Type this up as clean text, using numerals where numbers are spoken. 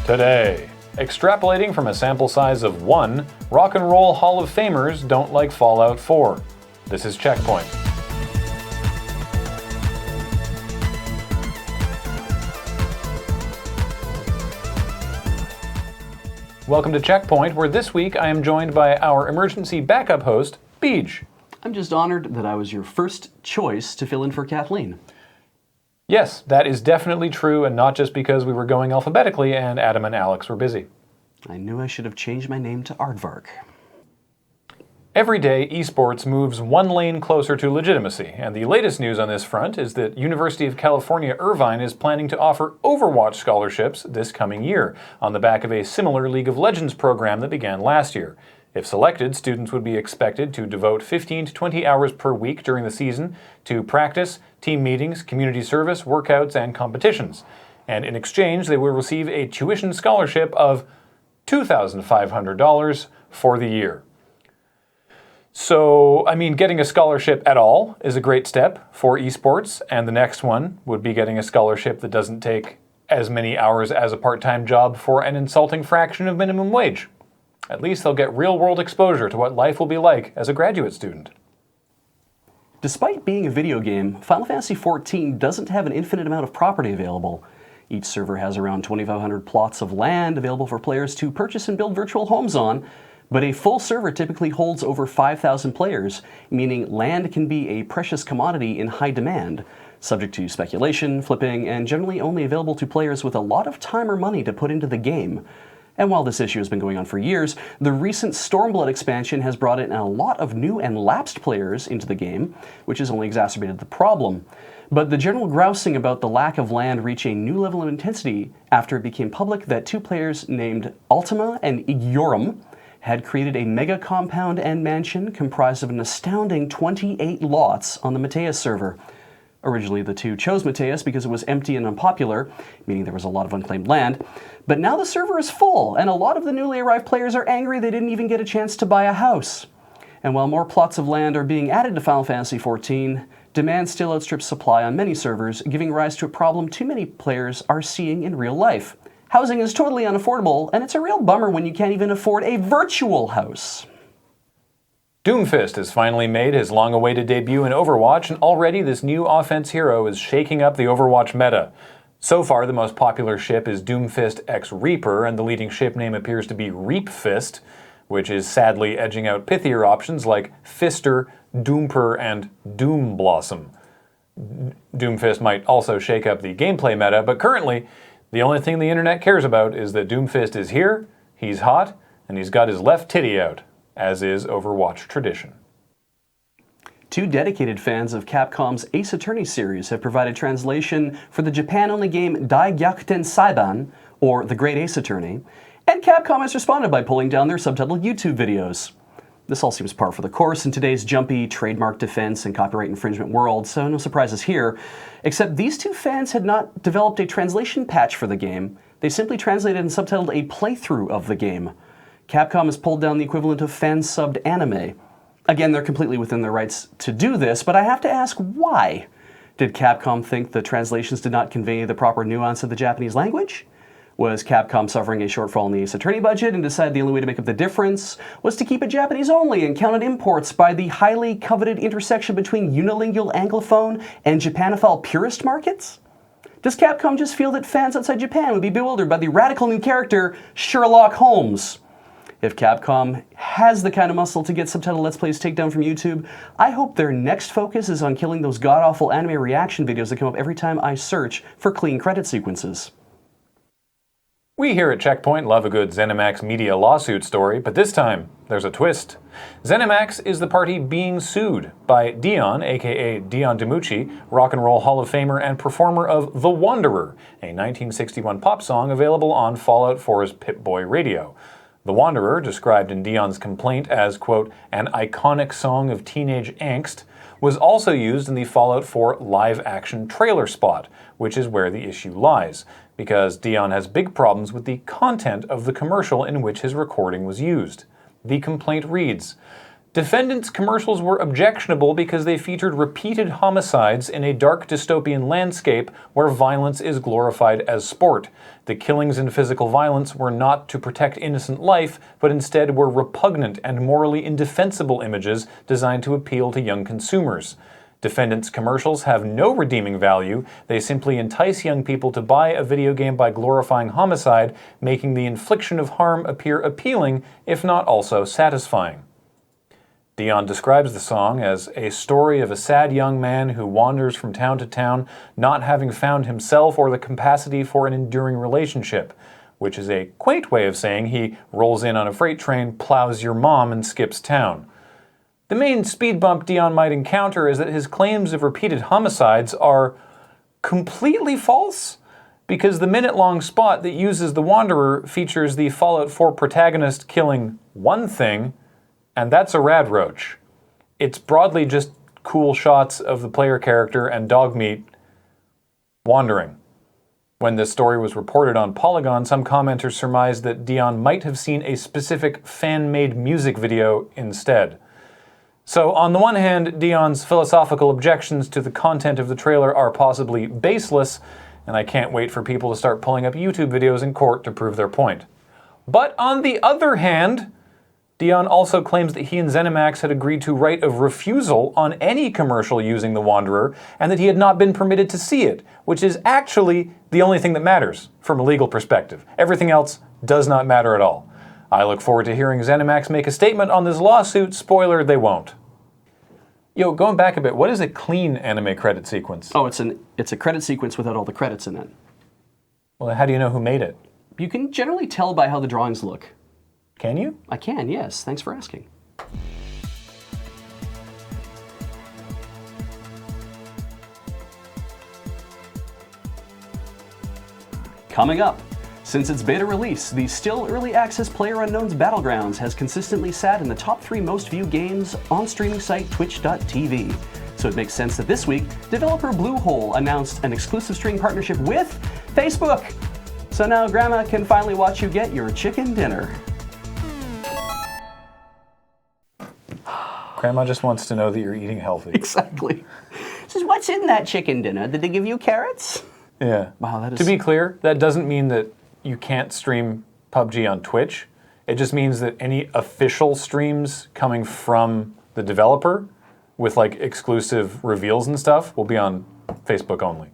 Today, extrapolating from a sample size of 1, Rock and Roll Hall of Famers don't like Fallout 4. This is CheckPoint. Welcome to CheckPoint, where this week I am joined by our emergency backup host, Beej. I'm just honored that I was your first choice to fill in for Kathleen. Yes, that is definitely true, and not just because we were going alphabetically and Adam and Alex were busy. I knew I should have changed my name to Aardvark. Every day, esports moves one lane closer to legitimacy, and the latest news on this front is that University of California, Irvine is planning to offer Overwatch scholarships this coming year, on the back of a similar League of Legends program that began last year. If selected, students would be expected to devote 15 to 20 hours per week during the season to practice, team meetings, community service, workouts, and competitions. And in exchange, they will receive a tuition scholarship of $2,500 for the year. So, getting a scholarship at all is a great step for esports, and the next one would be getting a scholarship that doesn't take as many hours as a part-time job for an insulting fraction of minimum wage. At least they'll get real-world exposure to what life will be like as a graduate student. Despite being a video game, Final Fantasy XIV doesn't have an infinite amount of property available. Each server has around 2,500 plots of land available for players to purchase and build virtual homes on, but a full server typically holds over 5,000 players, meaning land can be a precious commodity in high demand, subject to speculation, flipping, and generally only available to players with a lot of time or money to put into the game. And while this issue has been going on for years, the recent Stormblood expansion has brought in a lot of new and lapsed players into the game, which has only exacerbated the problem. But the general grousing about the lack of land reached a new level of intensity after it became public that two players named Ultima and Igiorum had created a mega compound and mansion comprised of an astounding 28 lots on the Mateus server. Originally, the two chose Mateus because it was empty and unpopular, meaning there was a lot of unclaimed land. But now the server is full, and a lot of the newly arrived players are angry they didn't even get a chance to buy a house. And while more plots of land are being added to Final Fantasy XIV, demand still outstrips supply on many servers, giving rise to a problem too many players are seeing in real life. Housing is totally unaffordable, and it's a real bummer when you can't even afford a virtual house. Doomfist has finally made his long-awaited debut in Overwatch, and already this new offense hero is shaking up the Overwatch meta. So far, the most popular ship is Doomfist X Reaper, and the leading ship name appears to be Reapfist, which is sadly edging out pithier options like Fister, Doomper, and Doomblossom. Doomfist might also shake up the gameplay meta, but currently, the only thing the internet cares about is that Doomfist is here, he's hot, and he's got his left titty out, as is Overwatch tradition. Two dedicated fans of Capcom's Ace Attorney series have provided translation for the Japan-only game Daigyakkuten Saiban, or The Great Ace Attorney, and Capcom has responded by pulling down their subtitled YouTube videos. This all seems par for the course in today's jumpy trademark defense and copyright infringement world, so no surprises here. Except these two fans had not developed a translation patch for the game. They simply translated and subtitled a playthrough of the game. Capcom has pulled down the equivalent of fan-subbed anime. Again, they're completely within their rights to do this, but I have to ask why? Did Capcom think the translations did not convey the proper nuance of the Japanese language? Was Capcom suffering a shortfall in the Ace Attorney budget and decided the only way to make up the difference was to keep it Japanese only and counted imports by the highly coveted intersection between unilingual Anglophone and Japanophile purist markets? Does Capcom just feel that fans outside Japan would be bewildered by the radical new character Sherlock Holmes? If Capcom has the kind of muscle to get subtitled Let's Plays takedown from YouTube, I hope their next focus is on killing those god-awful anime reaction videos that come up every time I search for clean credit sequences. We here at CheckPoint love a good Zenimax media lawsuit story, but this time there's a twist. Zenimax is the party being sued by Dion, aka Dion DiMucci, Rock and Roll Hall of Famer and performer of The Wanderer, a 1961 pop song available on Fallout 4's Pip-Boy radio. The Wanderer, described in Dion's complaint as, quote, an iconic song of teenage angst, was also used in the Fallout 4 live-action trailer spot, which is where the issue lies, because Dion has big problems with the content of the commercial in which his recording was used. The complaint reads, Defendants' commercials were objectionable because they featured repeated homicides in a dark dystopian landscape where violence is glorified as sport. The killings and physical violence were not to protect innocent life, but instead were repugnant and morally indefensible images designed to appeal to young consumers. Defendants' commercials have no redeeming value. They simply entice young people to buy a video game by glorifying homicide, making the infliction of harm appear appealing, if not also satisfying. Dion describes the song as a story of a sad young man who wanders from town to town, not having found himself or the capacity for an enduring relationship, which is a quaint way of saying he rolls in on a freight train, plows your mom, and skips town. The main speed bump Dion might encounter is that his claims of repeated homicides are completely false, because the minute-long spot that uses the Wanderer features the Fallout 4 protagonist killing one thing, and that's a rad roach. It's broadly just cool shots of the player character and Dogmeat wandering. When this story was reported on Polygon, some commenters surmised that Dion might have seen a specific fan-made music video instead. So, on the one hand, Dion's philosophical objections to the content of the trailer are possibly baseless, and I can't wait for people to start pulling up YouTube videos in court to prove their point. But on the other hand, Dion also claims that he and Zenimax had agreed to right of refusal on any commercial using the Wanderer, and that he had not been permitted to see it, which is actually the only thing that matters from a legal perspective. Everything else does not matter at all. I look forward to hearing Zenimax make a statement on this lawsuit. Spoiler, they won't. Yo, going back a bit, what is a clean anime credit sequence? Oh, it's a credit sequence without all the credits in it. Well, how do you know who made it? You can generally tell by how the drawings look. Can you? I can, yes. Thanks for asking. Coming up, since its beta release, the still early access PlayerUnknown's Battlegrounds has consistently sat in the top 3 most viewed games on streaming site twitch.tv. So it makes sense that this week, developer Bluehole announced an exclusive streaming partnership with Facebook. So now Grandma can finally watch you get your chicken dinner. Grandma just wants to know that you're eating healthy. Exactly. Says, what's in that chicken dinner? Did they give you carrots? Yeah. Wow, that is... To be clear, that doesn't mean that you can't stream PUBG on Twitch. It just means that any official streams coming from the developer with like exclusive reveals and stuff will be on Facebook only.